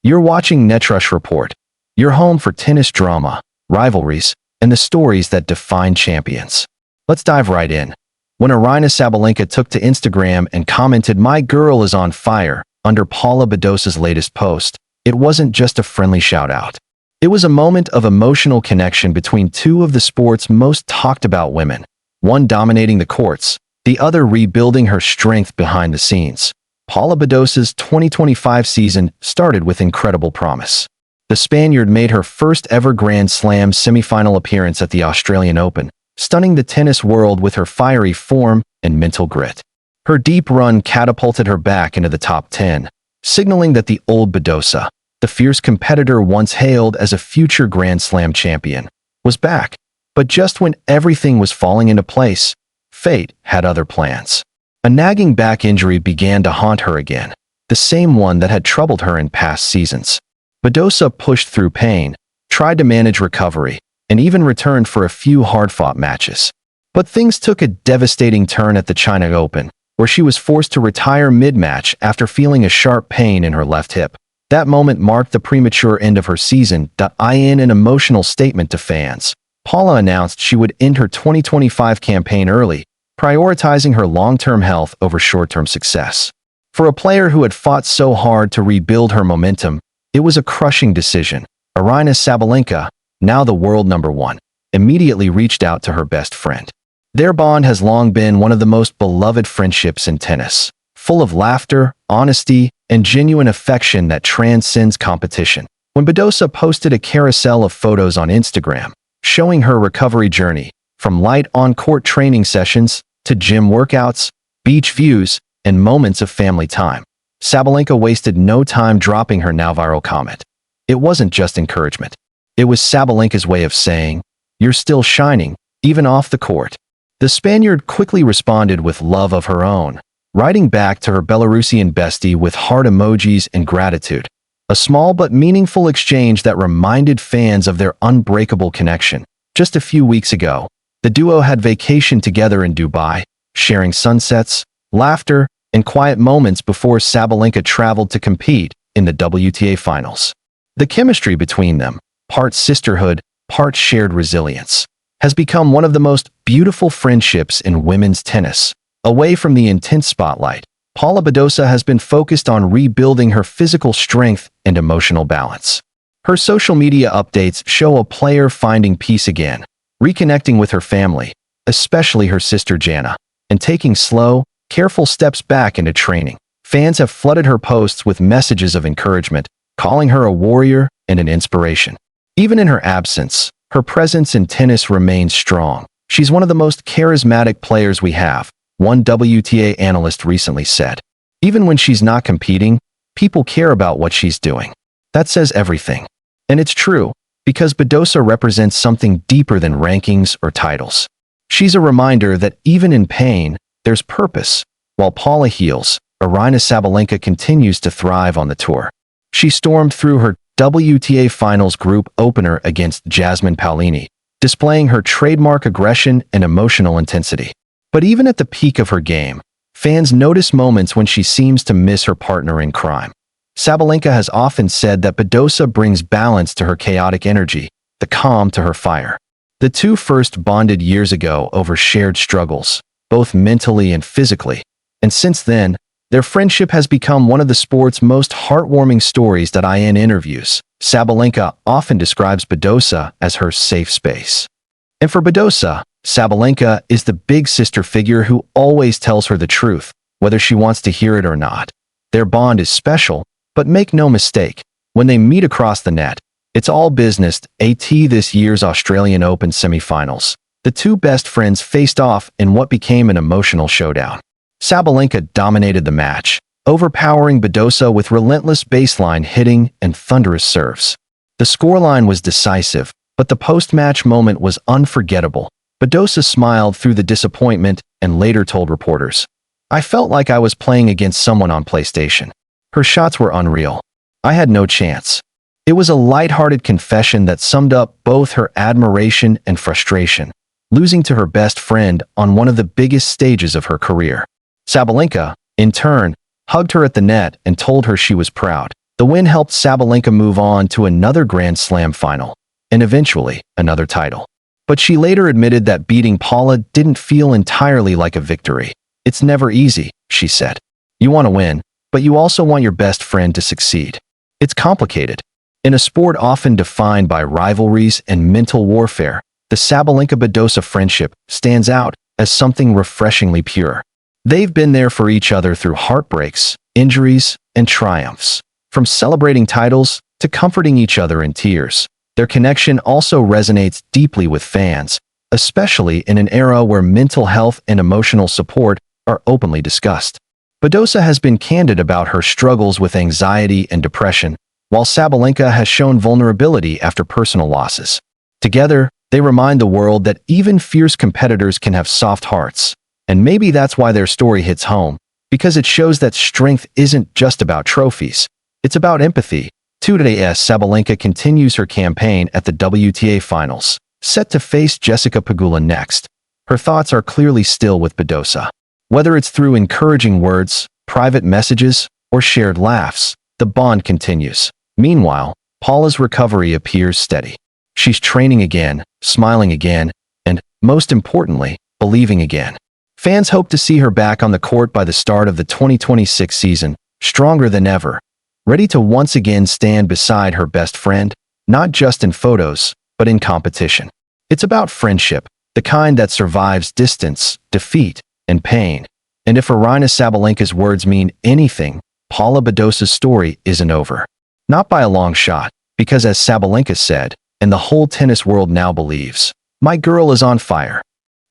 You're watching Netrush Report, your home for tennis drama, rivalries, and the stories that define champions. Let's dive right in. When Aryna Sabalenka took to Instagram and commented, "My girl is on fire," under Paula Badosa's latest post, it wasn't just a friendly shout-out. It was a moment of emotional connection between two of the sport's most talked-about women, one dominating the courts, the other rebuilding her strength behind the scenes. Paula Badosa's 2025 season started with incredible promise. The Spaniard made her first-ever Grand Slam semifinal appearance at the Australian Open, stunning the tennis world with her fiery form and mental grit. Her deep run catapulted her back into the top 10, signaling that the old Badosa, the fierce competitor once hailed as a future Grand Slam champion, was back. But just when everything was falling into place, fate had other plans. A nagging back injury began to haunt her again, the same one that had troubled her in past seasons. Badosa pushed through pain, tried to manage recovery, and even returned for a few hard-fought matches. But things took a devastating turn at the China Open, where she was forced to retire mid-match after feeling a sharp pain in her left hip. That moment marked the premature end of her season. In an emotional statement to fans, Paula announced she would end her 2025 campaign early, prioritizing her long-term health over short-term success. For a player who had fought so hard to rebuild her momentum, it was a crushing decision. Aryna Sabalenka, now the world number one, immediately reached out to her best friend. Their bond has long been one of the most beloved friendships in tennis, full of laughter, honesty, and genuine affection that transcends competition. When Badosa posted a carousel of photos on Instagram, showing her recovery journey, from light on-court training sessions to gym workouts, beach views, and moments of family time, Sabalenka wasted no time dropping her now viral comment. It wasn't just encouragement. It was Sabalenka's way of saying, "You're still shining, even off the court." The Spaniard quickly responded with love of her own, writing back to her Belarusian bestie with heart emojis and gratitude. A small but meaningful exchange that reminded fans of their unbreakable connection. Just a few weeks ago, the duo had vacationed together in Dubai, sharing sunsets, laughter, and quiet moments before Sabalenka traveled to compete in the WTA Finals. The chemistry between them, part sisterhood, part shared resilience, has become one of the most beautiful friendships in women's tennis. Away from the intense spotlight, Paula Badosa has been focused on rebuilding her physical strength and emotional balance. Her social media updates show a player finding peace again, reconnecting with her family, especially her sister Jana, and taking slow, careful steps back into training. Fans have flooded her posts with messages of encouragement, calling her a warrior and an inspiration. Even in her absence, her presence in tennis remains strong. "She's one of the most charismatic players we have," one WTA analyst recently said. "Even when she's not competing, people care about what she's doing." That says everything. And it's true, because Badosa represents something deeper than rankings or titles. She's a reminder that even in pain, there's purpose. While Paula heals, Aryna Sabalenka continues to thrive on the tour. She stormed through her WTA Finals group opener against Jasmine Paolini, displaying her trademark aggression and emotional intensity. But even at the peak of her game, fans notice moments when she seems to miss her partner in crime. Sabalenka has often said that Badosa brings balance to her chaotic energy, the calm to her fire. The two first bonded years ago over shared struggles, both mentally and physically, and since then, their friendship has become one of the sport's most heartwarming stories. In interviews, Sabalenka often describes Badosa as her safe space. And for Badosa, Sabalenka is the big sister figure who always tells her the truth, whether she wants to hear it or not. Their bond is special, but make no mistake, when they meet across the net, it's all business. At this year's Australian Open semifinals, the two best friends faced off in what became an emotional showdown. Sabalenka dominated the match, overpowering Badosa with relentless baseline hitting and thunderous serves. The scoreline was decisive, but the post-match moment was unforgettable. Badosa smiled through the disappointment and later told reporters, "I felt like I was playing against someone on PlayStation. Her shots were unreal. I had no chance." It was a lighthearted confession that summed up both her admiration and frustration, losing to her best friend on one of the biggest stages of her career. Sabalenka, in turn, hugged her at the net and told her she was proud. The win helped Sabalenka move on to another Grand Slam final, and eventually another title. But she later admitted that beating Paula didn't feel entirely like a victory. "It's never easy," she said. "You want to win, but you also want your best friend to succeed. It's complicated." In a sport often defined by rivalries and mental warfare, the Sabalenka-Badosa friendship stands out as something refreshingly pure. They've been there for each other through heartbreaks, injuries, and triumphs. From celebrating titles to comforting each other in tears, their connection also resonates deeply with fans, especially in an era where mental health and emotional support are openly discussed. Badosa has been candid about her struggles with anxiety and depression, while Sabalenka has shown vulnerability after personal losses. Together, they remind the world that even fierce competitors can have soft hearts. And maybe that's why their story hits home, because it shows that strength isn't just about trophies. It's about empathy. Today's Sabalenka continues her campaign at the WTA Finals, set to face Jessica Pegula next. Her thoughts are clearly still with Badosa. Whether it's through encouraging words, private messages, or shared laughs, the bond continues. Meanwhile, Paula's recovery appears steady. She's training again, smiling again, and, most importantly, believing again. Fans hope to see her back on the court by the start of the 2026 season, stronger than ever, ready to once again stand beside her best friend, not just in photos, but in competition. It's about friendship, the kind that survives distance, defeat, and pain. And if Aryna Sabalenka's words mean anything, Paula Badosa's story isn't over. Not by a long shot, because as Sabalenka said, and the whole tennis world now believes, "My girl is on fire."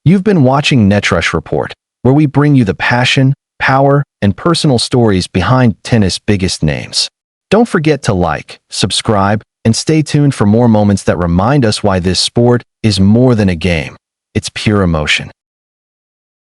You've been watching Netrush Report, where we bring you the passion, power, and personal stories behind tennis' biggest names. Don't forget to like, subscribe, and stay tuned for more moments that remind us why this sport is more than a game. It's pure emotion.